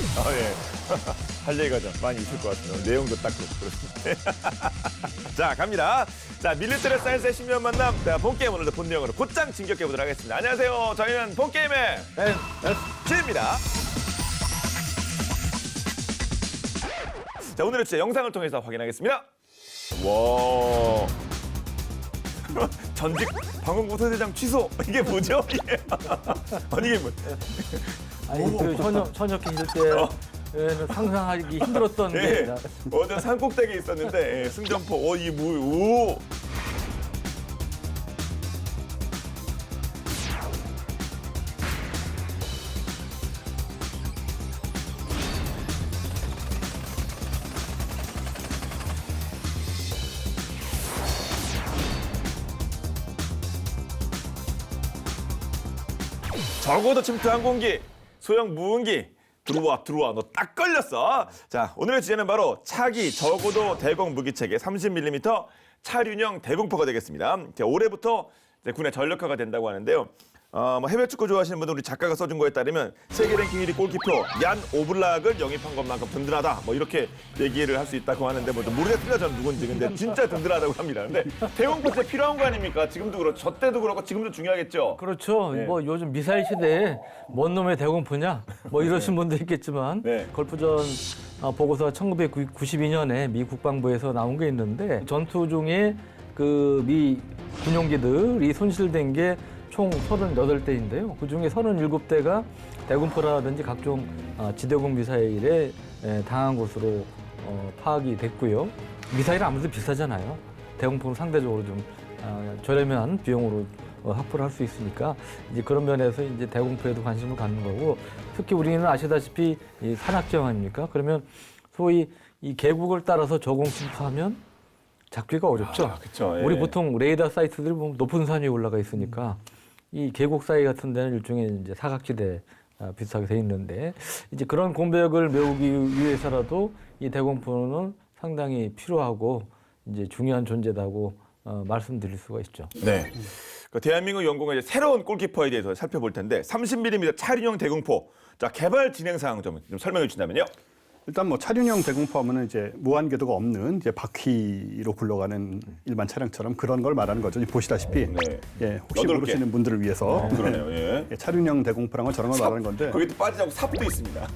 예. 할 얘기가 좀 많이 있을 것 같아요. 내용도 딱 그렇습니다. 자, 갑니다. 자, 밀리터리 사이언스의 신비한 만남. 자, 본게임 오늘도 본 내용으로 곧장 진격해보도록 하겠습니다. 안녕하세요. 저희는 본게임의 MSG입니다. 자, 오늘의 주제 영상을 통해서 확인하겠습니다. 와. 전직 방공부서대장 취소. 이게 뭐죠? 아니, 이게 뭐. 아니, 그 현역 힘들 때는 상상하기 힘들었던 게. 예. 어제 산꼭대기에 있었는데, 예, 승전포, 이 오. 적어도 침투 항공기, 소형 무은기, 들어와, 너 딱 걸렸어. 자, 오늘의 주제는 바로 차기 저고도 대공 무기체계 30mm 차륜형 대공포가 되겠습니다. 자, 올해부터 이제 군의 전력화가 된다고 하는데요. 뭐 해외 축구 좋아하시는 분들 우리 작가가 써준 거에 따르면 세계 랭킹 1위 골키퍼 얀 오블락을 영입한 것만큼 든든하다. 뭐 이렇게 얘기를 할 수 있다고 하는데 뭐 모르겠습니다. 저는 누군지. 근데 진짜 든든하다고 합니다. 근데 대공포 진짜 필요한 거 아닙니까? 지금도 그렇고 저 때도 그렇고 지금도 중요하겠죠. 그렇죠. 네. 뭐 요즘 미사일 시대에 뭔 놈의 대공포냐 뭐 이러신 분도 있겠지만 네. 걸프전 보고서 1992년에 미 국방부에서 나온 게 있는데 전투 중에 그 미 군용기들이 손실된 게 총 38대인데요. 그중에 37대가 대공포라든지 각종 지대공 미사일에 당한 것으로 파악이 됐고요. 미사일은 아무래도 비싸잖아요. 대공포는 상대적으로 좀 저렴한 비용으로 확보를 할 수 있으니까 이제 그런 면에서 이제 대공포에도 관심을 갖는 거고, 특히 우리는 아시다시피 이 산악지형 아닙니까? 그러면 소위 이 계곡을 따라서 저공 침투하면 잡기가 어렵죠. 그쵸, 예. 우리 보통 레이더 사이트들 보면 높은 산 위에 올라가 있으니까 이 계곡 사이 같은 데는 일종의 이제 사각지대 비슷하게 돼 있는데, 이제 그런 공백을 메우기 위해서라도 이 대공포는 상당히 필요하고 이제 중요한 존재다고 말씀드릴 수가 있죠. 네. 그 대한민국 연구가 이제 새로운 골키퍼에 대해서 살펴볼 텐데 30mm 차륜형 대공포. 자, 개발 진행 사항 좀 설명해 주신다면요. 일단 뭐 차륜형 대공포 하면은 이제 무한 궤도가 없는 이제 바퀴로 굴러가는 일반 차량처럼 그런 걸 말하는 거죠. 보시다시피 네. 예, 혹시 여덟 개. 모르시는 분들을 위해서 그러네요. 예. 예, 차륜형 대공포라는 건 저런 걸 말하는 건데 거기 또 빠지자고 삽도 있습니다.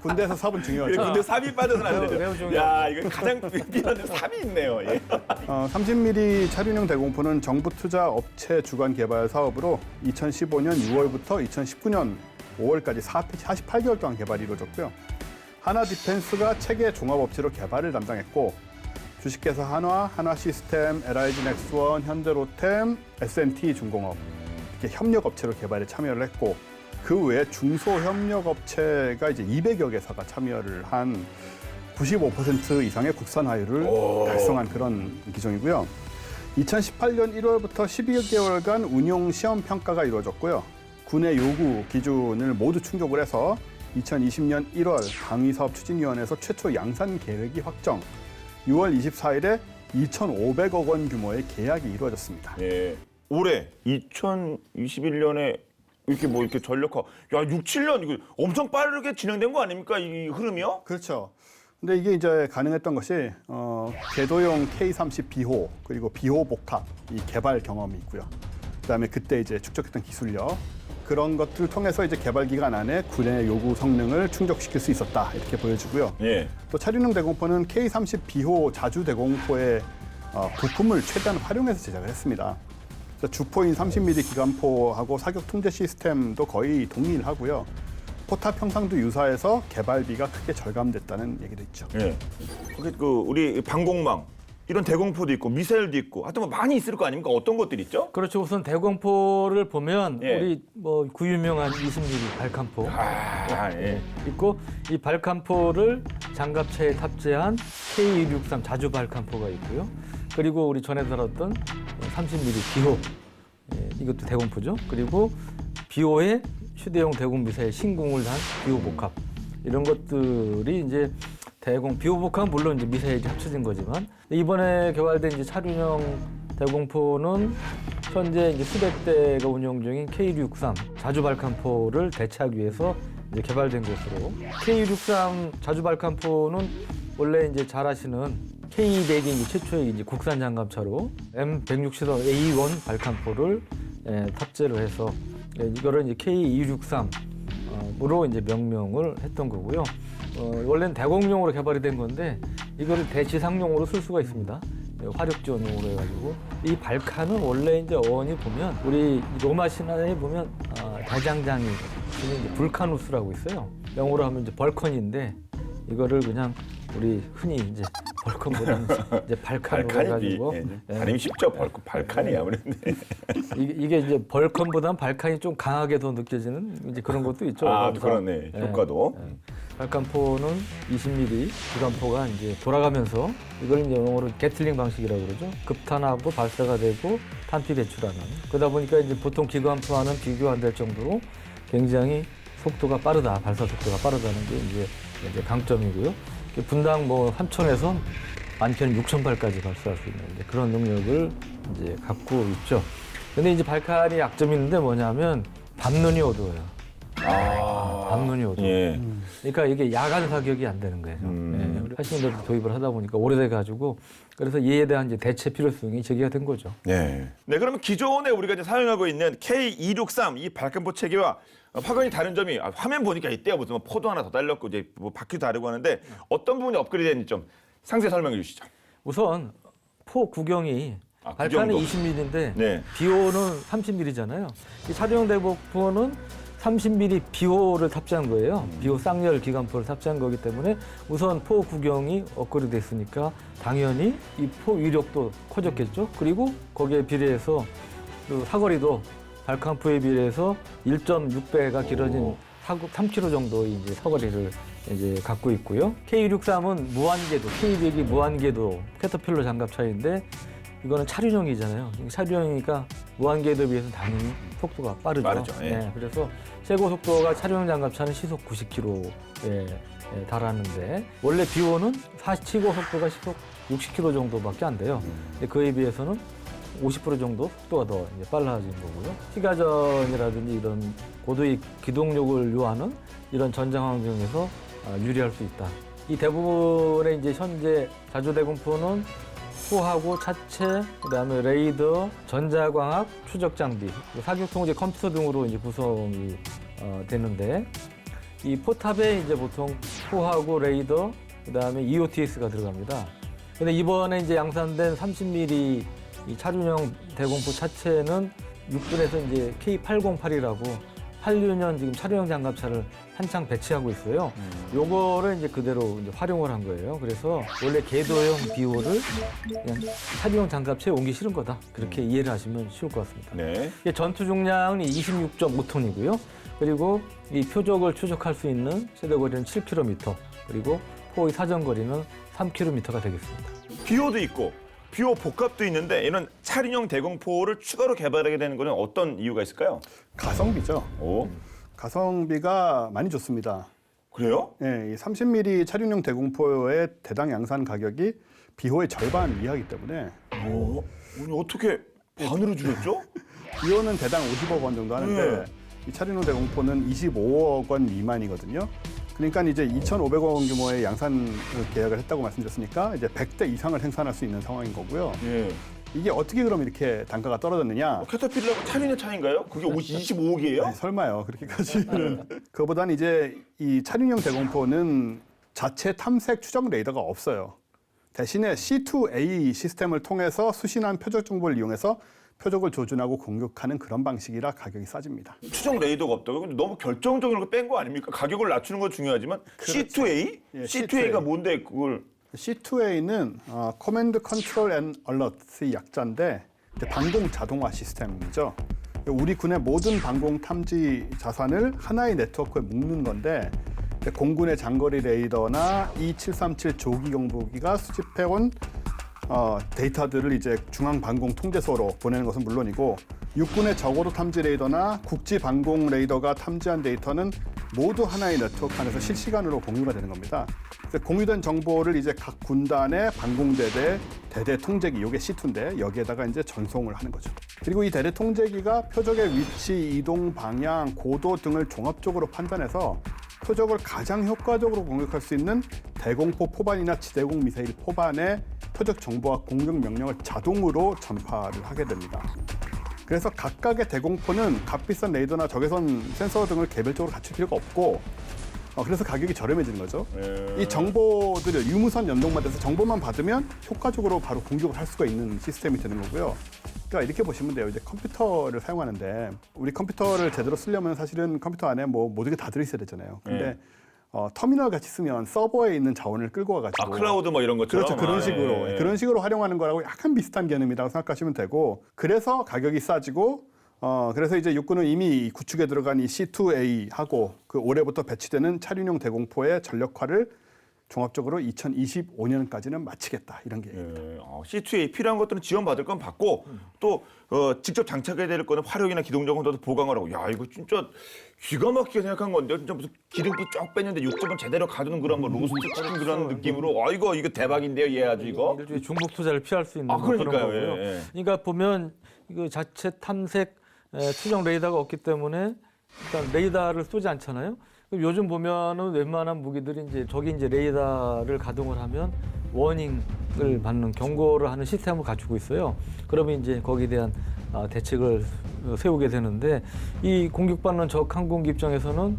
군대에서 삽은 예, 중요하죠. 근데 삽이 빠져서는 안 매우 되죠. 중요하죠. 야, 이거 가장 필요한 삽이 있네요. 예. 30mm 차륜형 대공포는 정부 투자 업체 주관 개발 사업으로 2015년 6월부터 2019년 5월까지 48개월 동안 개발이 이루어졌고요. 하나 디펜스가 체계 종합업체로 개발을 담당했고, 주식회사 한화, 한화시스템, LIG 넥스원, 현대로템, S&T 중공업 이렇게 협력업체로 개발에 참여를 했고, 그 외에 중소협력업체가 이제 200여 개사가 참여를 한 95% 이상의 국산화율을 달성한 그런 기종이고요. 2018년 1월부터 12개월간 운용 시험 평가가 이루어졌고요. 군의 요구 기준을 모두 충족을 해서 2020년 1월 방위사업추진위원회에서 최초 양산 계획이 확정, 6월 24일에 2,500억 원 규모의 계약이 이루어졌습니다. 예. 올해 2021년에 이렇게 전력화. 야, 6, 7년 이거 엄청 빠르게 진행된 거 아닙니까? 이 흐름이요? 그렇죠. 근데 이게 이제 가능했던 것이 궤도용 K30 비호 그리고 비호 복합 이 개발 경험이 있고요. 그다음에 그때 이제 축적했던 기술력, 그런 것들을 통해서 이제 개발 기간 안에 군의 요구 성능을 충족시킬 수 있었다, 이렇게 보여지고요. 예. 또 차륜형 대공포는 K30 비호 자주 대공포의 부품을 최대한 활용해서 제작을 했습니다. 그래서 주포인 30mm 기관포하고 사격 통제 시스템도 거의 동일하고요. 포탑 형상도 유사해서 개발비가 크게 절감됐다는 얘기도 있죠. 예. 우리 방공망 이런 대공포도 있고 미사일도 있고 하여튼 뭐 많이 있을 거 아닙니까? 어떤 것들이 있죠? 그렇죠. 우선 대공포를 보면 예. 우리 뭐 구유명한 20mm 발칸포 예. 있고, 이 발칸포를 장갑차에 탑재한 K163 자주 발칸포가 있고요. 그리고 우리 전에 다뤘던 30mm 비호, 이것도 대공포죠. 그리고 비호에 휴대용 대공 미사일 신궁을 단 비호 복합, 이런 것들이 이제 대공 비호 복합은 물론 이제 미사일이 합쳐진 거지만, 이번에 개발된 이제 차륜형 대공포는 현재 이제 수백 대가 운용 중인 K63 자주 발칸포를 대체하기 위해서 이제 개발된 것으로 K63 자주 발칸포는 원래 이제 잘 아시는 K100이 이제 최초의 이제 국산 장갑차로 M160A1 발칸포를 탑재를 해서 이거를 이제 K263으로 이제 명명을 했던 거고요. 원래는 대공용으로 개발이 된 건데 이거를 대지상용으로 쓸 수가 있습니다. 화력지원용으로 해가지고 이 발칸은 원래 이제 어원이 보면 우리 로마 신화에 보면 대장장이 이제 불카누스라고 있어요. 영어로 하면 이제 벌컨인데 이거를 그냥 우리 흔히 이제 벌컨보다는 이제 발칸으로 해가지고 발음이 쉽죠. 발칸이 아무래도. 이게 이제 벌컨보다는 발칸이 좀 강하게 더 느껴지는 이제 그런 것도 있죠. 그러네. 효과도. 발칸포는 20mm 기관포가 이제 돌아가면서 이걸 이제 영어로 게틀링 방식이라고 그러죠. 급탄하고 발사가 되고 탄피 배출하는. 그러다 보니까 이제 보통 기관포와는 비교 안 될 정도로 굉장히 속도가 빠르다, 발사 속도가 빠르다는 게 이제 강점이고요. 분당 뭐 3,000에서 많게는 6,000발까지 발사할 수 있는 그런 능력을 이제 갖고 있죠. 근데 이제 발칸이 약점이 있는데 뭐냐면 밤눈이 어두워요. 밤눈이 어두워. 예. 그러니까 이게 야간 사격이 안 되는 거예요. 우리 80년대 도입을 하다 보니까 오래돼가지고 그래서 이에 대한 이제 대체 필요성이 제기가 된 거죠. 네. 네, 그러면 기존에 우리가 이제 사용하고 있는 K263 이 발칸포 체계와 확연히 다른 점이 화면 보니까 이때야 무슨 포도 하나 더 달렸고 이제 뭐 바퀴도 다르고 하는데 어떤 부분이 업그레이드됐는지 좀 상세히 설명해 주시죠. 우선 포 구경이 발칸은 구경도. 20mm인데 네. 비호는 30mm잖아요. 이 차량 대복포는 30mm 비호를 탑재한 거예요. 비호 쌍열 기관포를 탑재한 거기 때문에 우선 포 구경이 업그레이드 됐으니까 당연히 이 포 위력도 커졌겠죠. 그리고 거기에 비례해서 그 사거리도 발칸포에 비례해서 1.6배가 길어진 3km 정도의 이제 사거리를 이제 갖고 있고요. K163은 무한궤도, K100이 무한궤도 캐터필러 장갑차인데 이거는 차륜형이잖아요. 차륜형이니까 무한궤도에 비해서 당연히 속도가 빠르죠. 예. 네, 그래서 최고 속도가 차륜형 장갑차는 시속 90km에 달하는데 원래 비오는 최고 속도가 시속 60km 정도밖에 안 돼요. 근데 그에 비해서는 50% 정도 속도가 더 이제 빨라진 거고요. 시가전이라든지 이런 고도의 기동력을 요하는 이런 전장 환경에서 유리할 수 있다. 이 대부분의 이제 현재 자주대공포는 포하고 차체, 그다음에 레이더, 전자광학, 추적 장비, 사격 통제 컴퓨터 등으로 이제 구성이 되는데 이 포탑에 이제 보통 포하고 레이더, 그다음에 EOTS가 들어갑니다. 근데 이번에 이제 양산된 30mm 이 차륜형 대공포 차체는 6분에서 이제 K808이라고 8년 지금 차륜형 장갑차를 한창 배치하고 있어요. 요거를 이제 그대로 이제 활용을 한 거예요. 그래서 원래 궤도형 비호를 그냥 차륜형 장갑차에 옮기 실은 거다. 그렇게 이해를 하시면 쉬울 것 같습니다. 네. 이게 전투 중량은 26.5톤이고요. 그리고 이 표적을 추적할 수 있는 최대 거리는 7km, 그리고 포의 사정거리는 3km가 되겠습니다. 비호도 있고 비호 복합도 있는데 이런 차륜형 대공포를 추가로 개발하게 되는 거는 어떤 이유가 있을까요? 가성비죠. 오, 가성비가 많이 좋습니다. 그래요? 이 30mm 차륜형 대공포의 대당 양산 가격이 비호의 절반 이하이기 때문에 오늘 어떻게 반으로 줄였죠? 비호는 대당 50억 원 정도 하는데 이 차륜형 대공포는 25억 원 미만이거든요. 그러니까 이제 2,500억 원 규모의 양산 계약을 했다고 말씀드렸으니까 이제 100대 이상을 생산할 수 있는 상황인 거고요. 예. 이게 어떻게 그럼 이렇게 단가가 떨어졌느냐? 캐터필러하고 차륜의 차이인가요? 그게 25억이에요? 아니, 설마요. 그렇게까지는. 그거보다는 이제 이 차륜형 대공포는 자체 탐색 추적 레이더가 없어요. 대신에 C2A 시스템을 통해서 수신한 표적 정보를 이용해서 표적을 조준하고 공격하는 그런 방식이라 가격이 싸집니다. 추적 레이더가 없다고? 근데 너무 결정적으로 뺀 거 아닙니까? 가격을 낮추는 건 중요하지만 C2A? 예, C2A가 C2A. 뭔데 그걸? C2A는 Command, Control and Alert의 약자인데 방공 자동화 시스템이죠. 우리 군의 모든 방공 탐지 자산을 하나의 네트워크에 묶는 건데 공군의 장거리 레이더나 E737 조기 경보기가 수집해온 데이터들을 이제 중앙 방공 통제소로 보내는 것은 물론이고 육군의 적어도 탐지 레이더나 국지 방공 레이더가 탐지한 데이터는 모두 하나의 네트워크 안에서 실시간으로 공유가 되는 겁니다. 그래서 공유된 정보를 이제 각 군단의 방공대대 대대 통제기, 이게 C2인데 여기에다가 이제 전송을 하는 거죠. 그리고 이 대대 통제기가 표적의 위치, 이동 방향, 고도 등을 종합적으로 판단해서 표적을 가장 효과적으로 공격할 수 있는 대공포 포반이나 지대공 미사일 포반의 표적 정보와 공격 명령을 자동으로 전파를 하게 됩니다. 그래서 각각의 대공포는 값비싼 레이더나 적외선 센서 등을 개별적으로 갖출 필요가 없고 그래서 가격이 저렴해지는 거죠. 이 정보들을 유무선 연동만 돼서 정보만 받으면 효과적으로 바로 공격을 할 수가 있는 시스템이 되는 거고요. 그러니까 이렇게 보시면 돼요. 이제 컴퓨터를 사용하는데 우리 컴퓨터를 제대로 쓰려면 사실은 컴퓨터 안에 뭐 모든 게 다 들어있어야 되잖아요. 근데 터미널 같이 쓰면 서버에 있는 자원을 끌고 와가지고 클라우드 뭐 이런 것처럼. 그렇죠. 그런 식으로 그런 식으로 활용하는 거라고 약간 비슷한 개념이라고 생각하시면 되고 그래서 가격이 싸지고 그래서 이제 육군은 이미 구축에 들어간 이 C2A하고 그 올해부터 배치되는 차륜형 대공포의 전력화를 종합적으로 2025년까지는 마치겠다 이런 계획입니다. C2A 필요한 것들은 지원받을 건 받고 또 직접 장착해야 될 거는 화력이나 기동적으로 더 보강을 하고 야 이거 진짜 기가 막히게 생각한 건데 진짜 무슨 기름기 쫙 뺐는데 육즙은 제대로 가두는 그런 뭐 로스트 치킨 그런 느낌으로 이거 대박인데요 얘 아주 이거. 일종의 중복 투자를 피할 수 있는 그러니까요. 그런 거고요. 예. 그러니까 보면 이거 자체 탐색 추정 레이더가 없기 때문에 일단 레이더를 쏘지 않잖아요. 그럼 요즘 보면은 웬만한 무기들이 이제 저기 이제 레이더를 가동을 하면 워닝을 받는 경고를 하는 시스템을 갖추고 있어요. 그러면 이제 거기에 대한 대책을 세우게 되는데 이 공격받는 적 항공기 입장에서는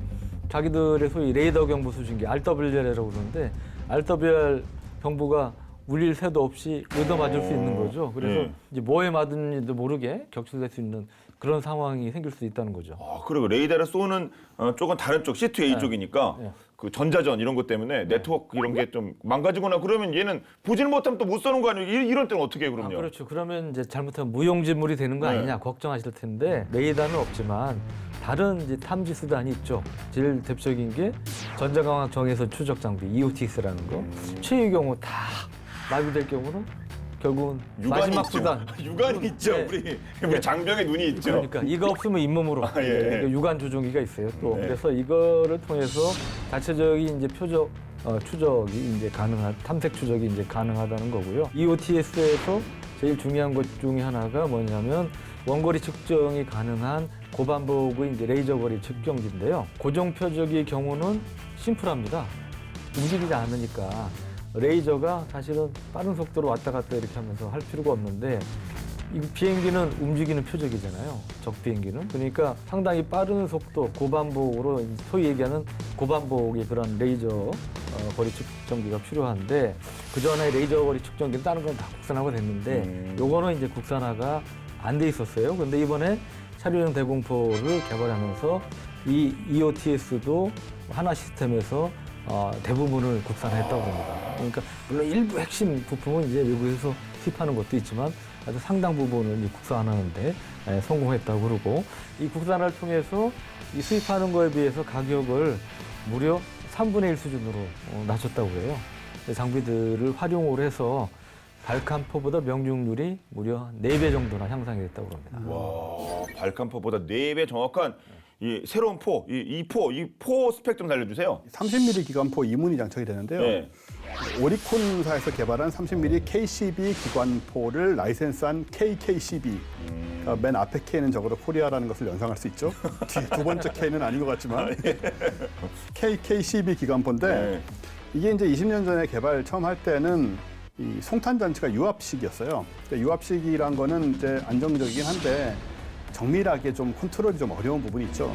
자기들의 소위 레이더 경보 수준기 RWR이라고 그러는데 RWR 경보가 울릴 새도 없이 얻어 맞을 수 있는 거죠. 그래서 이제 뭐에 맞은지도 모르게 격출될 수 있는 그런 상황이 생길 수 있다는 거죠. 그리고 레이더를 쏘는 쪽은 다른 쪽 C2A 쪽이니까 그 전자전 이런 것 때문에 네트워크 이런 게 좀 망가지거나 그러면 얘는 보질 못하면 또 못 쏘는 거 아니에요? 이럴 때는 어떻게 해요, 그럼요? 그렇죠. 그러면 이제 잘못하면 무용지물이 되는 거 아니냐 걱정하실 텐데 레이더는 없지만 다른 이제 탐지 수단이 있죠. 제일 대표적인 게 전자광학 정예선 추적 장비 EOTS라는 거. 최의 경우 다 마비될 경우는 결국은 마지막 있죠. 수단. 유관이 있죠. 우리 장병의 눈이 있죠. 그러니까 이거 없으면 잇몸으로 그러니까 유관 조종기가 있어요. 또 그래서 이거를 통해서 자체적인 이제 표적 추적이 이제 가능한 탐색 추적이 이제 가능하다는 거고요. EOTS에서 제일 중요한 것 중에 하나가 뭐냐면 원거리 측정이 가능한 고반복의 이제 레이저 거리 측정기인데요. 고정 표적의 경우는 심플합니다. 움직이지 않으니까. 레이저가 사실은 빠른 속도로 왔다 갔다 이렇게 하면서 할 필요가 없는데 이 비행기는 움직이는 표적이잖아요. 적 비행기는. 그러니까 상당히 빠른 속도, 고반복으로 소위 얘기하는 고반복의 그런 레이저 거리 측정기가 필요한데 그전에 레이저 거리 측정기는 다른 건 다 국산화가 됐는데 요거는 이제 국산화가 안 돼 있었어요. 근데 이번에 차륜형 대공포를 개발하면서 이 EOTS도 하나 시스템에서 대부분을 국산화했다고 합니다. 그러니까 물론 일부 핵심 부품은 이제 외국에서 수입하는 것도 있지만 아주 상당 부분을 이제 국산화하는데 성공했다고 그러고 이 국산화를 통해서 이 수입하는 거에 비해서 가격을 무려 3분의 1 수준으로 낮췄다고 그래요. 장비들을 활용을 해서 발칸포보다 명중률이 무려 4배 정도나 향상이 됐다고 합니다. 와, 발칸포보다 4배 정확한 이 새로운 이 포 스펙 좀 알려주세요. 30mm 기관포 이문이 장착이 되는데요. 네. 오리콘사에서 개발한 30mm KCB 기관포를 라이센스한 KKCB. 그러니까 맨 앞에 K는 적어도 코리아라는 것을 연상할 수 있죠. 뒤에 두 번째 K는 아닌 것 같지만 KKCB 기관포인데 이게 이제 20년 전에 개발 처음 할 때는 이 송탄 장치가 유압식이었어요. 유압식이란 거는 이제 안정적이긴 한데 정밀하게 좀 컨트롤이 좀 어려운 부분이 있죠.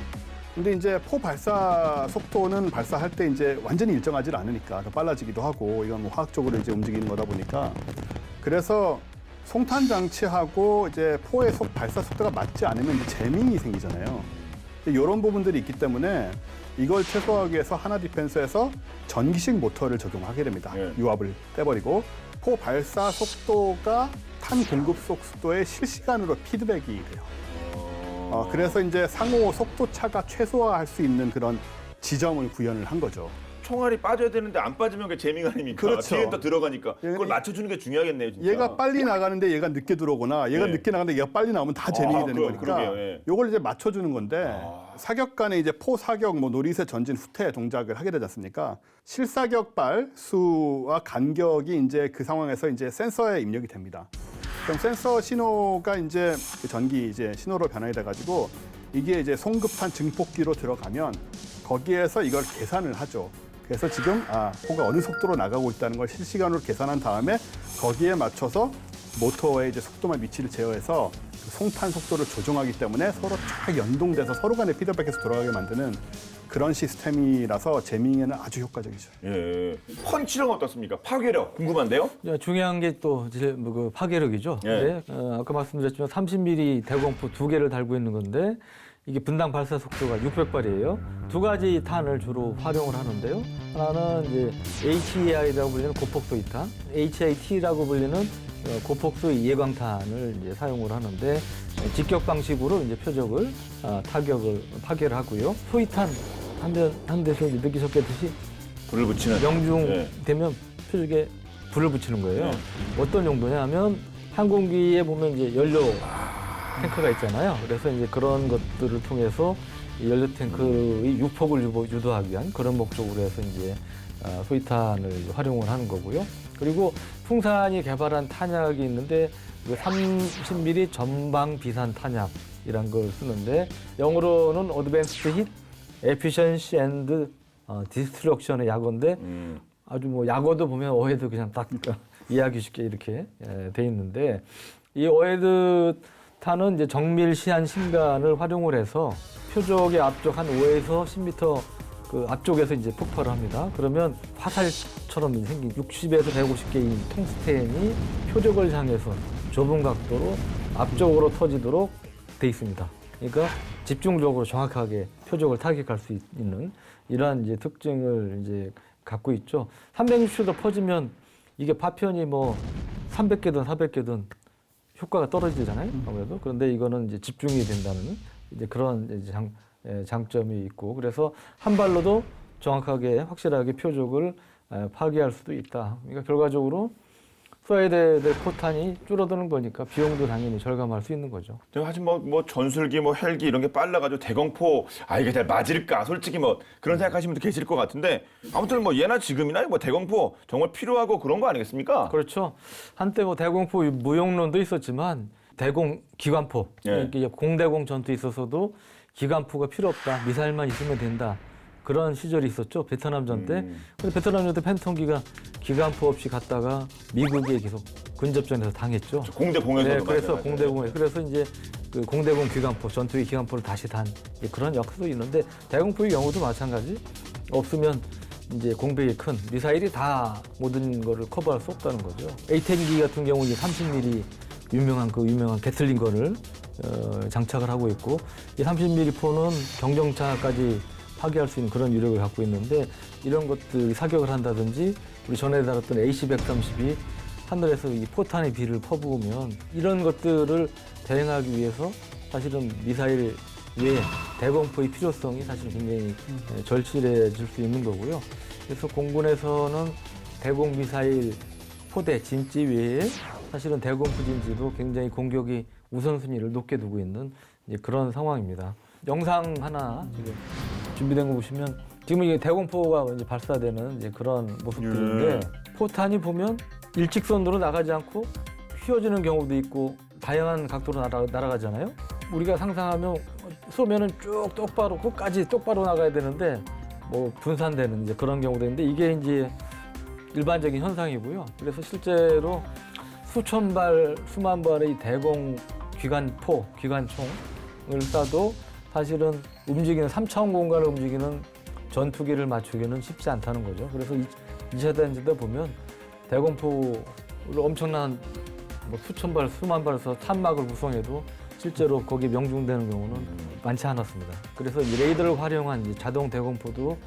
근데 이제 포 발사 속도는 발사할 때 이제 완전히 일정하지 않으니까 더 빨라지기도 하고 이건 뭐 화학적으로 이제 움직이는 거다 보니까 그래서 송탄 장치하고 이제 포의 발사 속도가 맞지 않으면 이제 재밍이 생기잖아요. 이런 부분들이 있기 때문에 이걸 최소화하기 위해서 하나 디펜스에서 전기식 모터를 적용하게 됩니다. 유압을 떼버리고 포 발사 속도가 탄 공급 속도에 실시간으로 피드백이 돼요. 그래서 이제 상호 속도 차가 최소화할 수 있는 그런 지점을 구현을 한 거죠. 총알이 빠져야 되는데 안 빠지면 그게 재미가 아닙니까? 그렇죠. 뒤에 또 들어가니까 그걸 맞춰주는 게 중요하겠네요, 진짜. 얘가 빨리 나가는데 얘가 늦게 들어오거나 얘가 늦게 나가는데 얘가 빨리 나오면 다 재밍이 되는 거니까 그러게요, 요걸 이제 맞춰주는 건데 사격 간에 이제 포 사격, 뭐 노리쇠 전진 후퇴 동작을 하게 되지 않습니까? 실사격발 수와 간격이 이제 그 상황에서 이제 센서에 입력이 됩니다. 그럼 센서 신호가 이제 전기 이제 신호로 변환이 돼가지고 이게 이제 송급탄 증폭기로 들어가면 거기에서 이걸 계산을 하죠. 그래서 지금 포가 어느 속도로 나가고 있다는 걸 실시간으로 계산한 다음에 거기에 맞춰서 모터의 이제 속도만 위치를 제어해서 송탄 속도를 조정하기 때문에 서로 쫙 연동돼서 서로 간의 피드백에서 돌아가게 만드는 그런 시스템이라서 재밍에는 아주 효과적이죠. 예. 펀치력은 어떻습니까? 파괴력 궁금한데요. 중요한 게 또 그 파괴력이죠. 예. 네. 아까 말씀드렸지만 30mm 대공포 2개를 달고 있는 건데 이게 분당 발사 속도가 600발이에요. 두 가지 탄을 주로 활용을 하는데요. 하나는 이제 HEI라고 불리는 고폭도 2탄, HIT라고 불리는 고폭도 예광탄을 이제 사용을 하는데 직격 방식으로 이제 표적을 타격을 파괴를 하고요. 소위탄 한 데서 이제 느끼셨겠듯이 불을 붙이는. 명중되면 표적에 불을 붙이는 거예요. 어떤 용도냐면 항공기에 보면 이제 연료 탱크가 있잖아요. 그래서 이제 그런 것들을 통해서 이 연료 탱크의 유폭을 유도하기 위한 그런 목적으로 해서 이제 소위탄을 활용을 하는 거고요. 그리고 풍산이 개발한 탄약이 있는데 30mm 전방 비산 탄약이란 걸 쓰는데 영어로는 Advanced Hit Efficiency and Destruction의 약어인데 아주 뭐 약어도 보면 어헤드 그냥 딱 이해하기 쉽게 이렇게 돼 있는데 이 어헤드 탄은 이제 정밀 시한 신간을 활용을 해서 표적의 앞쪽 한 5에서 10m 그 앞쪽에서 이제 폭발을 합니다. 그러면 화살처럼 생긴 60에서 150개의 텅스텐이 표적을 향해서 좁은 각도로 앞쪽으로 터지도록 돼 있습니다. 그러니까 집중적으로 정확하게 표적을 타격할 수 있는 이러한 이제 특징을 이제 갖고 있죠. 360도 퍼지면 이게 파편이 뭐 300개든 400개든 효과가 떨어지잖아요. 아무래도. 그런데 이거는 이제 집중이 된다는 이제 그런 이제 장점이 있고 그래서 한 발로도 정확하게 확실하게 표적을 파괴할 수도 있다. 그러니까 결과적으로 써야 될 포탄이 줄어드는 거니까 비용도 당연히 절감할 수 있는 거죠. 하지만 뭐 전술기, 뭐 헬기 이런 게 빨라가지고 대공포 이게 잘 맞을까? 솔직히 뭐 그런 생각하시는 분도 계실 것 같은데 아무튼 뭐 예나 지금이나 뭐 대공포 정말 필요하고 그런 거 아니겠습니까? 그렇죠. 한때 뭐 대공포 무용론도 있었지만 대공 기관포 이렇게 공대공 전투에 있어서도 기관포가 필요 없다. 미사일만 있으면 된다. 그런 시절이 있었죠. 베트남전 때. 근데 베트남전 때 팬텀기가 기관포 없이 갔다가 미국에 계속 근접전에서 당했죠. 공대공에서도. 네, 그래서 맞아요. 공대공에 그래서 이제 그 공대공 기관포 전투기 기관포를 다시 단 그런 역사도 있는데 대공포의 경우도 마찬가지. 없으면 이제 공백이 큰 미사일이 다 모든 거를 커버할 수 없다는 거죠. A10기 같은 경우 이제 30mm 유명한 게틀링건을 장착을 하고 있고 이 30mm 포는 경정차까지 파괴할 수 있는 그런 위력을 갖고 있는데 이런 것들 사격을 한다든지 우리 전에 다뤘던 AC-130이 하늘에서 이 포탄의 비를 퍼부으면 이런 것들을 대응하기 위해서 사실은 미사일 외에 대공포의 필요성이 사실 굉장히 절실해질 수 있는 거고요. 그래서 공군에서는 대공 미사일 포대 진지 외에 사실은 대공포 진지도 굉장히 공격이 우선순위를 높게 두고 있는 이제 그런 상황입니다. 영상 하나 지금 준비된 거 보시면 지금 이게 대공포가 이제 발사되는 이제 그런 모습들인데 포탄이 보면 일직선으로 나가지 않고 휘어지는 경우도 있고 다양한 각도로 날아가잖아요. 우리가 상상하면 쏘면은 쭉 똑바로 끝까지 똑바로 나가야 되는데 뭐 분산되는 이제 그런 경우도 있는데 이게 이제 일반적인 현상이고요. 그래서 실제로 수천 발, 수만 발의 대공 기관포, 기관총을 쏴도 사실은 움직이는 3차원 공간을 움직이는 전투기를 맞추기는 쉽지 않다는 거죠. 그래서 2차 대전 때 보면 대공포를 엄청난 뭐 수천 발, 수만 발에서 탄막을 구성해도 실제로 거기에 명중되는 경우는 많지 않았습니다. 그래서 이 레이더를 활용한 이 자동 대공포도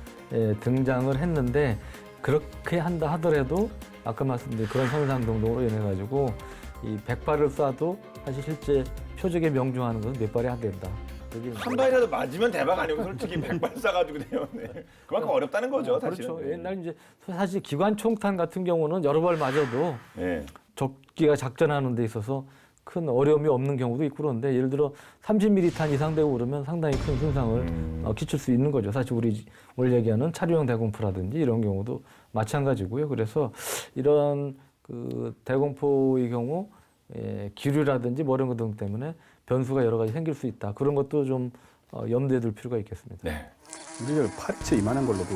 등장을 했는데 그렇게 한다 하더라도 아까 말씀드린 그런 현상 등등으로 인해 가지고 이 100발을 쏴도 사실 실제 표적에 명중하는 것은 몇 발이 안 된다. 한 발이라도 맞으면 대박 아니고 솔직히 100발 쏴가지고 돼요. 네. 그만큼 어렵다는 거죠, 사실은. 그렇죠. 옛날 이제 사실 기관총탄 같은 경우는 여러 발 맞아도 네. 적기가 작전하는 데 있어서 큰 어려움이 없는 경우도 있고 그런데 예를 들어 30mm 탄 이상 되고 그러면 상당히 큰 손상을 끼칠 수 있는 거죠. 사실 우리 오늘 얘기하는 차류형 대공포라든지 이런 경우도 마찬가지고요. 그래서 이런 그 대공포의 경우 기류라든지 뭐 이런 것 등 때문에 변수가 여러 가지 생길 수 있다. 그런 것도 좀 염두에 둘 필요가 있겠습니다. 네. 우리 파리채 이만한 걸로도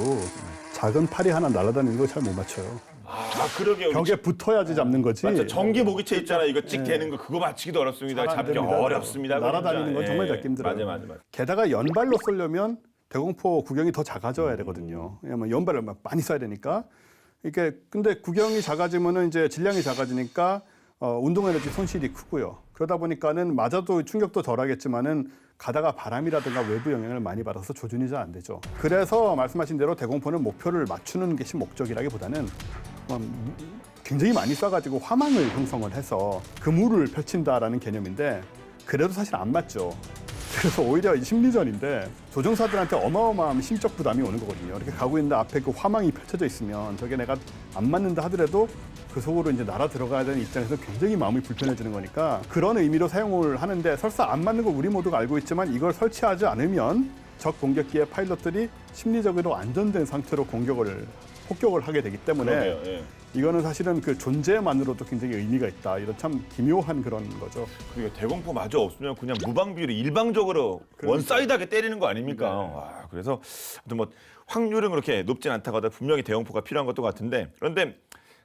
작은 파리 하나 날아다니는 거 잘 못 맞춰요. 아, 그러게요. 벽에 붙어야지 잡는 거지. 맞죠. 전기 모기채 있잖아요. 이거 찍 대는 거 그거 맞히기도 어렵습니다. 잘안 잡기 됩니다. 어렵습니다. 그거 날아다니는 진짜. 건 정말 예. 잡기 힘들어요. 맞아요. 게다가 연발로 쏘려면 대공포 구경이 더 작아져야 되거든요. 왜냐면 연발을 막 많이 쏴야 되니까. 이게 근데 구경이 작아지면은 이제 질량이 작아지니까 운동 에너지 손실이 크고요. 그러다 보니까는 맞아도 충격도 덜하겠지만은 가다가 바람이라든가 외부 영향을 많이 받아서 조준이 잘 안 되죠. 그래서 말씀하신 대로 대공포는 목표를 맞추는 것이 목적이라기보다는 굉장히 많이 쏴가지고 화망을 형성을 해서 그물을 펼친다라는 개념인데 그래도 사실 안 맞죠. 그래서 오히려 심리전인데 조종사들한테 어마어마한 심적 부담이 오는 거거든요. 이렇게 가고 있는데 앞에 그 화망이 펼쳐져 있으면 저게 내가 안 맞는다 하더라도 그 속으로 이제 날아 들어가야 되는 입장에서 굉장히 마음이 불편해지는 거니까 그런 의미로 사용을 하는데 설사 안 맞는 거 우리 모두가 알고 있지만 이걸 설치하지 않으면 적 공격기의 파일럿들이 심리적으로 안전된 상태로 폭격을 하게 되기 때문에 그러게요. 예. 이거는 사실은 그 존재만으로도 굉장히 의미가 있다. 이런 참 기묘한 그런 거죠. 그리고 대공포 마저 없으면 그냥 무방비로 일방적으로 원사이드하게 때리는 거 아닙니까? 와, 그래서 아무튼 뭐 확률은 그렇게 높진 않다고 하더라도 분명히 대공포가 필요한 것도 같은데 그런데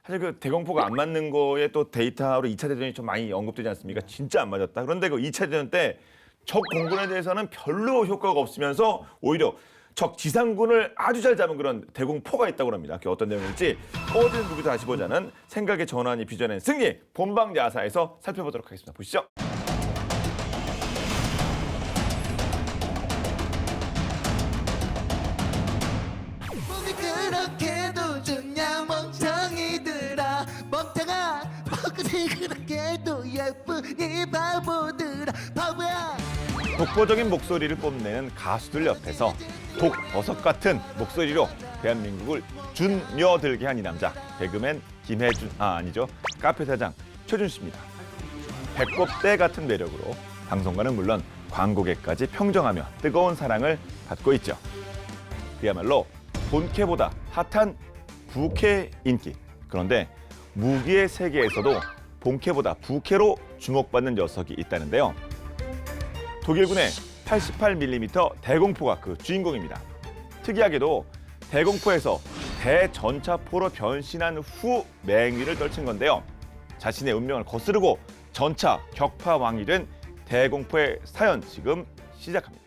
사실 그 대공포가 안 맞는 거에 또 데이터로 2차 대전이 좀 많이 언급되지 않습니까? 진짜 안 맞았다. 그런데 그 2차 대전 때 적 공군에 대해서는 별로 효과가 없으면서 오히려 적 지상군을 아주 잘 잡은 그런 대공포가 있다고 합니다. 그게 어떤 내용일지 꺼진 무기 다시 보자는 생각의 전환이 빚어낸 승리 본방 야사에서 살펴보도록 하겠습니다. 보시죠. 몸이 그렇게도 좋냐 멍청이들아 멍청아 먹으니 그렇게도 예쁜 이 바보들아 바보야. 독보적인 목소리를 뽐내는 가수들 옆에서 독버섯 같은 목소리로 대한민국을 준며들게 한 이 남자 개그맨 김혜준 아니죠 카페 사장 최준 씨입니다. 배꼽대 같은 매력으로 방송가는 물론 광고계까지 평정하며 뜨거운 사랑을 받고 있죠. 그야말로 본캐보다 핫한 부캐 인기. 그런데 무기의 세계에서도 본캐보다 부캐로 주목받는 녀석이 있다는데요. 독일군의 88mm 대공포가 그 주인공입니다. 특이하게도 대공포에서 대전차포로 변신한 후 맹위를 떨친 건데요. 자신의 운명을 거스르고 전차 격파왕이 된 대공포의 사연 지금 시작합니다.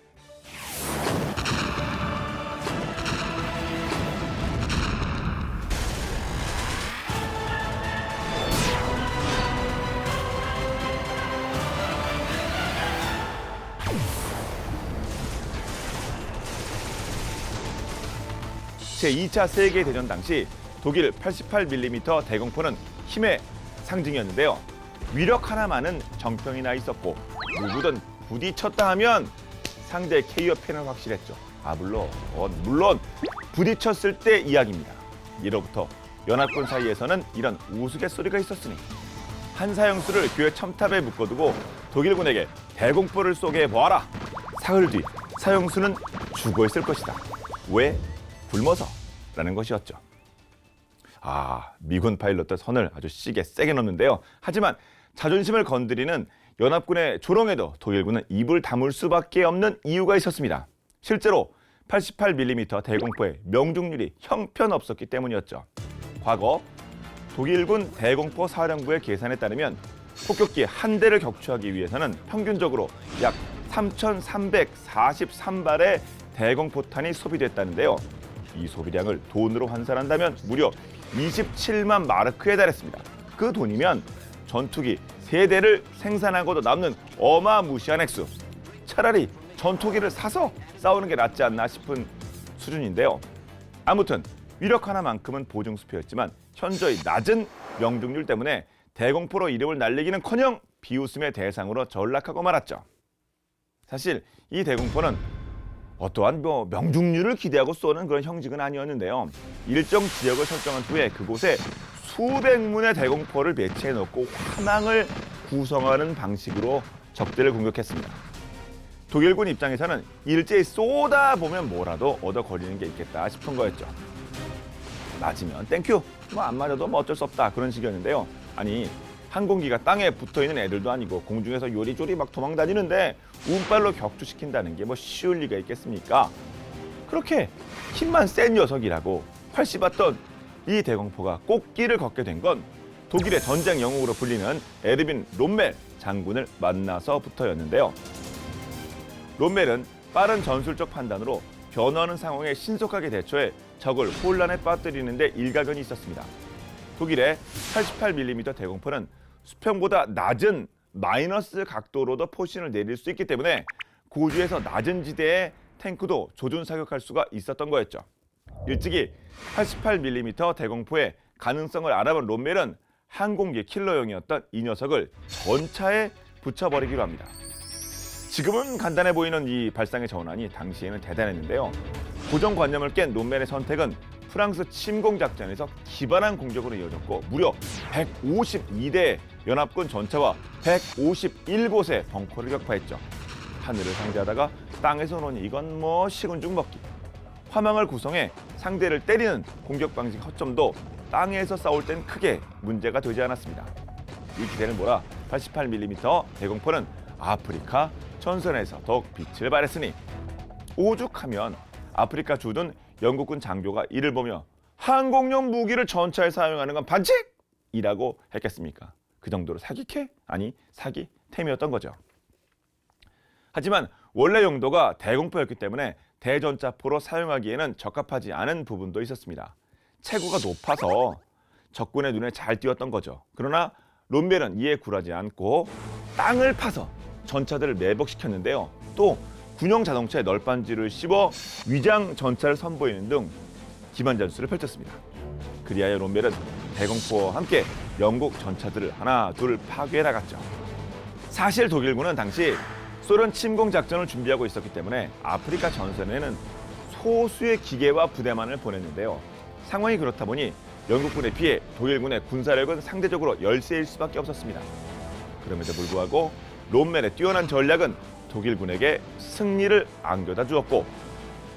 제2차 세계대전 당시 독일 88mm 대공포는 힘의 상징이었는데요. 위력 하나만은 정평이 나 있었고 누구든 부딪혔다 하면 상대의 KO 패는 확실했죠. 물론 부딪혔을 때 이야기입니다. 이로부터 연합군 사이에서는 이런 우스갯소리가 있었으니 한 사형수를 교회 첨탑에 묶어두고 독일군에게 대공포를 쏘게 해보아라. 사흘 뒤 사형수는 죽어있을 것이다. 왜? 굶어서 라는 것이었죠. 미군 파일럿들 선을 아주 세게 넘는데요. 하지만 자존심을 건드리는 연합군의 조롱에도 독일군은 입을 다물 수밖에 없는 이유가 있었습니다. 실제로 88mm 대공포의 명중률이 형편없었기 때문이었죠. 과거 독일군 대공포 사령부의 계산에 따르면 폭격기 한 대를 격추하기 위해서는 평균적으로 약 3,343발의 대공포탄이 소비됐다는데요. 이 소비량을 돈으로 환산한다면 무려 27만 마르크에 달했습니다. 그 돈이면 전투기 3대를 생산하고도 남는 어마무시한 액수. 차라리 전투기를 사서 싸우는 게 낫지 않나 싶은 수준인데요. 아무튼 위력 하나만큼은 보증수표였지만 현저히 낮은 명중률 때문에 대공포로 이름을 날리기는커녕 비웃음의 대상으로 전락하고 말았죠. 사실 이 대공포는 어떠한 명중률을 기대하고 쏘는 그런 형식은 아니었는데요. 일정 지역을 설정한 후에 그곳에 수백 문의 대공포를 배치해놓고 화망을 구성하는 방식으로 적들을 공격했습니다. 독일군 입장에서는 일제히 쏟아보면 뭐라도 얻어걸리는 게 있겠다 싶은 거였죠. 맞으면 땡큐, 안 맞아도 어쩔 수 없다 그런 식이었는데요. 아니 항공기가 땅에 붙어있는 애들도 아니고 공중에서 요리조리 막 도망다니는데 운빨로 격추시킨다는 게 뭐 쉬울 리가 있겠습니까? 그렇게 힘만 센 녀석이라고 활씨봤던 이 대공포가 꽃길을 걷게 된 건 독일의 전쟁 영웅으로 불리는 에르빈 롬멜 장군을 만나서부터였는데요. 롬멜은 빠른 전술적 판단으로 변화하는 상황에 신속하게 대처해 적을 혼란에 빠뜨리는 데 일가견이 있었습니다. 독일의 88mm 대공포는 수평보다 낮은 마이너스 각도로도 포신을 내릴 수 있기 때문에 고주에서 낮은 지대에 탱크도 조준 사격할 수가 있었던 거였죠. 일찍이 88mm 대공포의 가능성을 알아본 롬멜은 항공기 킬러용이었던 이 녀석을 전차에 붙여버리기로 합니다. 지금은 간단해 보이는 이 발상의 전환이 당시에는 대단했는데요. 고정관념을 깬 롬멜의 선택은 프랑스 침공작전에서 기발한 공격으로 이어졌고 무려 152대의 연합군 전차와 151곳의 벙커를 격파했죠. 하늘을 상대하다가 땅에서 노니 이건 뭐 식은 죽 먹기. 화망을 구성해 상대를 때리는 공격 방식 허점도 땅에서 싸울 땐 크게 문제가 되지 않았습니다. 이 기대를 몰아 88mm 대공포는 아프리카 전선에서 더욱 빛을 발했으니 오죽하면 아프리카 주둔 영국군 장교가 이를 보며 항공용 무기를 전차에 사용하는 건 반칙이라고 했겠습니까? 그 정도로 사기캐? 아니 사기템이었던 거죠. 하지만 원래 용도가 대공포였기 때문에 대전차포로 사용하기에는 적합하지 않은 부분도 있었습니다. 체구가 높아서 적군의 눈에 잘 띄었던 거죠. 그러나 롬멜은 이에 굴하지 않고 땅을 파서 전차들을 매복시켰는데요. 또 군용 자동차에 널빤지를 씹어 위장 전차를 선보이는 등 기만 전술을 펼쳤습니다. 그리하여 롬멜은 대공포와 함께 영국 전차들을 하나 둘 파괴해 나갔죠. 사실 독일군은 당시 소련 침공 작전을 준비하고 있었기 때문에 아프리카 전선에는 소수의 기계와 부대만을 보냈는데요. 상황이 그렇다 보니 영국군에 비해 독일군의 군사력은 상대적으로 열세일 수밖에 없었습니다. 그럼에도 불구하고 롬멜의 뛰어난 전략은 독일군에게 승리를 안겨다 주었고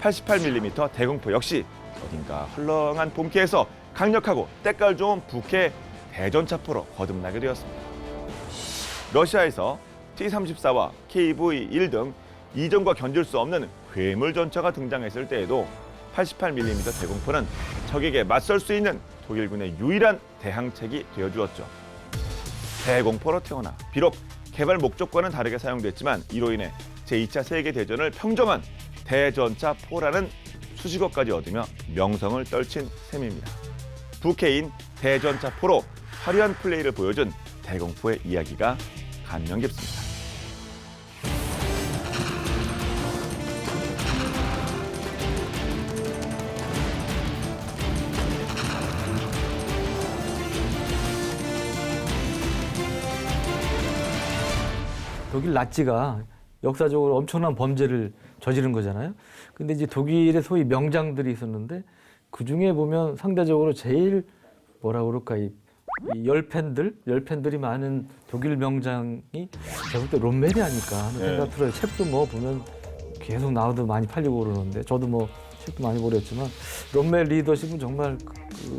88mm 대공포 역시 어딘가 헐렁한 본캐에서 강력하고 때깔 좋은 북해 대전차포로 거듭나게 되었습니다. 러시아에서 T-34와 KV-1 등 이전과 견줄 수 없는 괴물 전차가 등장했을 때에도 88mm 대공포는 적에게 맞설 수 있는 독일군의 유일한 대항책이 되어주었죠. 대공포로 태어나 비록 개발 목적과는 다르게 사용됐지만 이로 인해 제2차 세계대전을 평정한 대전차포라는 수식어까지 얻으며 명성을 떨친 셈입니다. 북해인 대전차포로 화려한 플레이를 보여준 대공포의 이야기가 감명 깊습니다. 독일 나치가 역사적으로 엄청난 범죄를 저지른 거잖아요. 근데 이제 독일의 소위 명장들이 있었는데 그 중에 보면 상대적으로 제일 뭐라 그럴까 이 열팬들이 많은 독일 명장이 제가 볼 때 롬멜이 아닐까 하는 생각 들어요. 책도 뭐 보면 계속 나와도 많이 팔리고 그러는데 저도 뭐 책도 많이 보냈지만 롬멜 리더십은 정말